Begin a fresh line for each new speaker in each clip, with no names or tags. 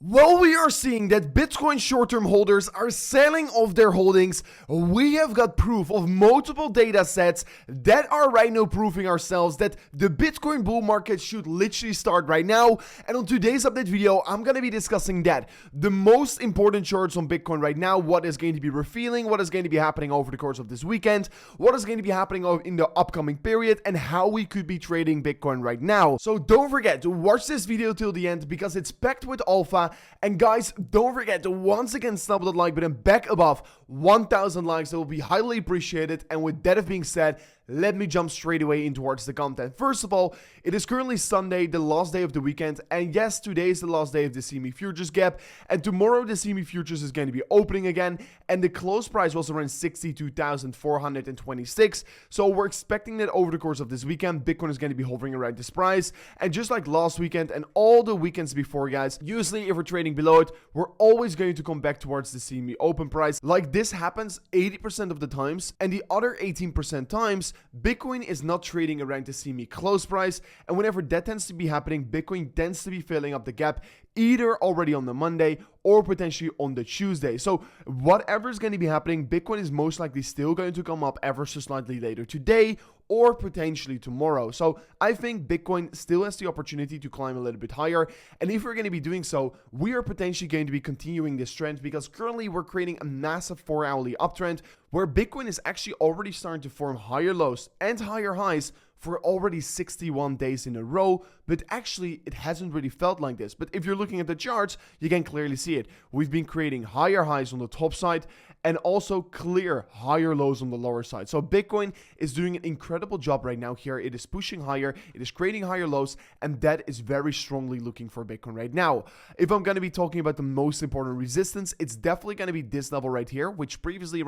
While we are seeing that Bitcoin short-term holders are selling off their holdings, we have got proof of multiple data sets that are right now proving ourselves that the Bitcoin bull market should literally start right now. And on today's update video, I'm going to be discussing that. The most important charts on Bitcoin right now, what is going to be revealing, what is going to be happening over the course of this weekend, what is going to be happening in the upcoming period, and how we could be trading Bitcoin right now. So don't forget to watch this video till the end because it's packed with alpha. And guys, don't forget to once again snap that like button back above 1,000 likes. That will be highly appreciated. And with that being said, let me jump straight away in towards the content. First of all, it is currently Sunday, the last day of the weekend. And yes, today is the last day of the CME futures gap. And tomorrow the CME futures is going to be opening again. And the close price was around 62,426. So we're expecting that over the course of this weekend, Bitcoin is going to be hovering around this price. And just like last weekend and all the weekends before, guys, usually if we're trading below it, we're always going to come back towards the CME open price. Like this happens 80% of the times. And the other 18% times, Bitcoin is not trading around the CME close price, and whenever that tends to be happening, Bitcoin tends to be filling up the gap either already on the Monday or potentially on the Tuesday. So whatever is going to be happening, Bitcoin is most likely still going to come up ever so slightly later today or potentially tomorrow. So I think Bitcoin still has the opportunity to climb a little bit higher. And if we're going to be doing so, we are potentially going to be continuing this trend because currently we're creating a massive 4-hourly uptrend where Bitcoin is actually already starting to form higher lows and higher highs for already 61 days in a row, but actually it hasn't really felt like this. But if you're looking at the charts, you can clearly see it. We've been creating higher highs on the top side and also clear higher lows on the lower side. So Bitcoin is doing an incredible job right now here. It is pushing higher, it is creating higher lows, and that is very strongly looking for Bitcoin right now. If I'm going to be talking about the most important resistance, it's definitely going to be this level right here, which previously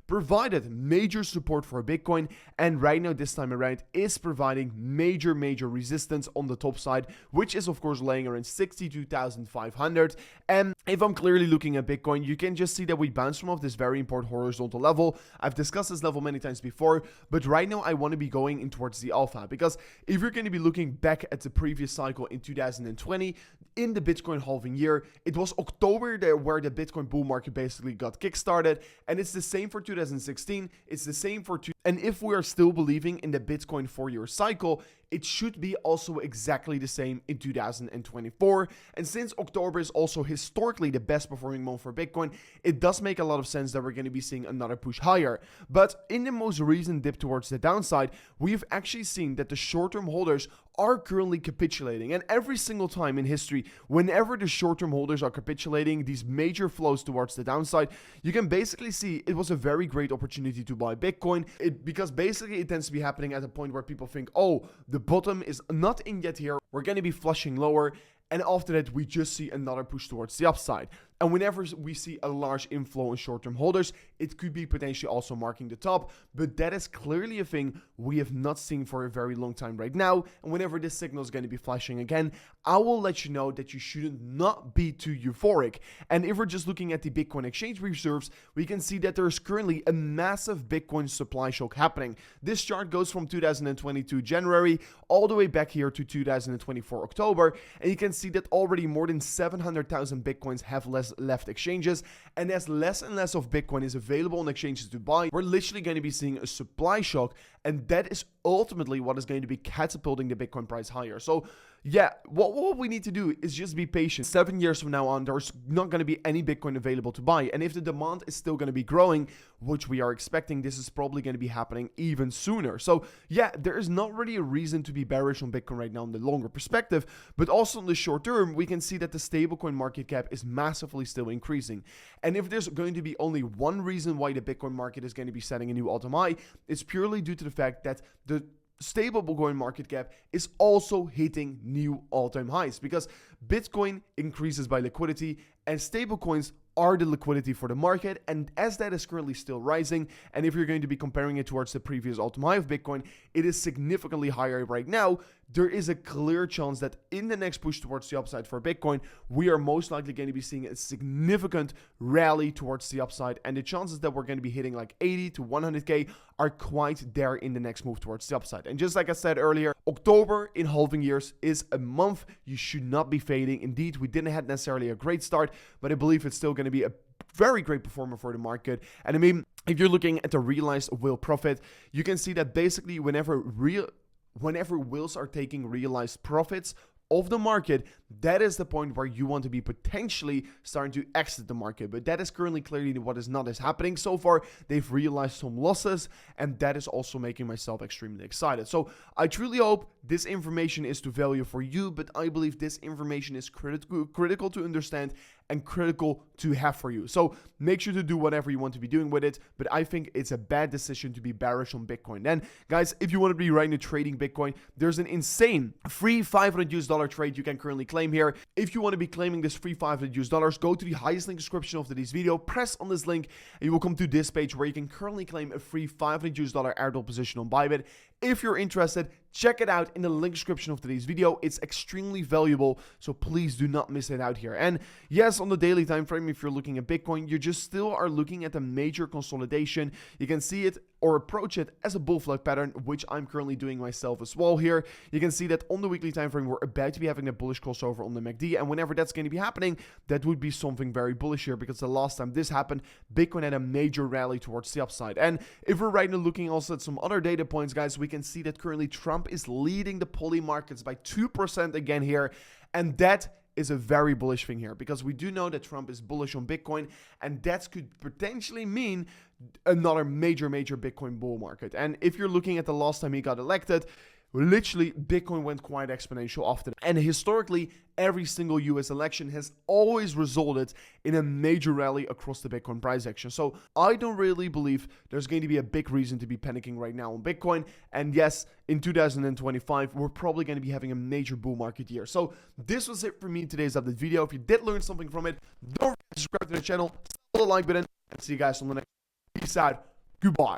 provided major support for Bitcoin, and right now this time around is providing major resistance on the top side, which is of course laying around 62,500. And if I'm clearly looking at Bitcoin, you can just see that we bounced from off this very important horizontal level. I've discussed this level many times before, but right now I want to be going in towards the alpha, because if you're going to be looking back at the previous cycle in 2020 in the Bitcoin halving year, it was October there where the Bitcoin bull market basically got kickstarted, and it's the same for 2016, it's the same for and if we are still believing in the Bitcoin 4-year cycle, it should be also exactly the same in 2024. And since October is also historically the best performing month for Bitcoin, it does make a lot of sense that we're going to be seeing another push higher. But in the most recent dip towards the downside, we've actually seen that the short-term holders are currently capitulating. And every single time in history, whenever the short-term holders are capitulating, these major flows towards the downside, you can basically see it was a very great opportunity to buy Bitcoin. Because basically it tends to be happening at a point where people think, oh, the bottom is not in yet here, we're going to be flushing lower, and after that we just see another push towards the upside. And whenever we see a large inflow in short-term holders, it could be potentially also marking the top, but that is clearly a thing we have not seen for a very long time right now. And whenever this signal is going to be flashing again, I will let you know that you shouldn't not be too euphoric. And if we're just looking at the Bitcoin exchange reserves, we can see that there is currently a massive Bitcoin supply shock happening. This chart goes from 2022 January all the way back here to 2024 October, and you can see that already more than 700,000 Bitcoins have left exchanges, and as less and less of Bitcoin is available on exchanges to buy, we're literally going to be seeing a supply shock, and that is ultimately what is going to be catapulting the Bitcoin price higher. So yeah, what we need to do is just be patient. 7 years from now on, there's not going to be any Bitcoin available to buy. And if the demand is still going to be growing, which we are expecting, this is probably going to be happening even sooner. So yeah, there is not really a reason to be bearish on Bitcoin right now in the longer perspective, but also in the short term, we can see that the stablecoin market cap is massively still increasing. And if there's going to be only one reason why the Bitcoin market is going to be setting a new all-time high, it's purely due to the fact that the stablecoin market cap is also hitting new all-time highs, because Bitcoin increases by liquidity and stablecoins are the liquidity for the market. And as that is currently still rising, and if you're going to be comparing it towards the previous all-time high of Bitcoin, it is significantly higher right now. there is a clear chance that in the next push towards the upside for Bitcoin, we are most likely going to be seeing a significant rally towards the upside. And the chances that we're going to be hitting like 80 to 100K are quite there in the next move towards the upside. And just like I said earlier, October in halving years is a month you should not be fading. Indeed, we didn't have necessarily a great start, but I believe it's still going to be a very great performer for the market. And I mean, if you're looking at the realized whale profit, you can see that basically whenever whales are taking realized profits of the market, that is the point where you want to be potentially starting to exit the market. But that is currently clearly what is not happening so far. They've realized some losses, and that is also making myself extremely excited. So I truly hope this information is to value for you, but I believe this information is critical to understand and critical to have for you. So make sure to do whatever you want to be doing with it, but I think it's a bad decision to be bearish on Bitcoin. Then guys, if you want to be right into trading Bitcoin, there's an insane free $500 trade you can currently claim here. If you want to be claiming this free $500, go to the highest link description of today's video, press on this link, and you will come to this page where you can currently claim a free $500 airdrop position on Bybit. If you're interested, check it out in the link description of today's video. It's extremely valuable, so please do not miss it out here. And yes, on the daily time frame, if you're looking at Bitcoin, you just still are looking at a major consolidation. You can see it or approach it as a bull flag pattern, which I'm currently doing myself as well here. You can see that on the weekly time frame, we're about to be having a bullish crossover on the MACD, and whenever that's going to be happening, that would be something very bullish here, because the last time this happened, Bitcoin had a major rally towards the upside. And if we're right now looking also at some other data points, guys, we can see that currently Trump is leading the poly markets by 2% again here, and that is a very bullish thing here, because we do know that Trump is bullish on Bitcoin, and that could potentially mean another major Bitcoin bull market. And if you're looking at the last time he got elected, literally Bitcoin went quite exponential after that. And historically, every single US election has always resulted in a major rally across the Bitcoin price action. So I don't really believe there's going to be a big reason to be panicking right now on Bitcoin. And yes, in 2025, we're probably going to be having a major bull market year. So this was it for me in today's update video. If you did learn something from it, don't forget to subscribe to the channel, smash the like button, and see you guys on the next. Peace out. Goodbye.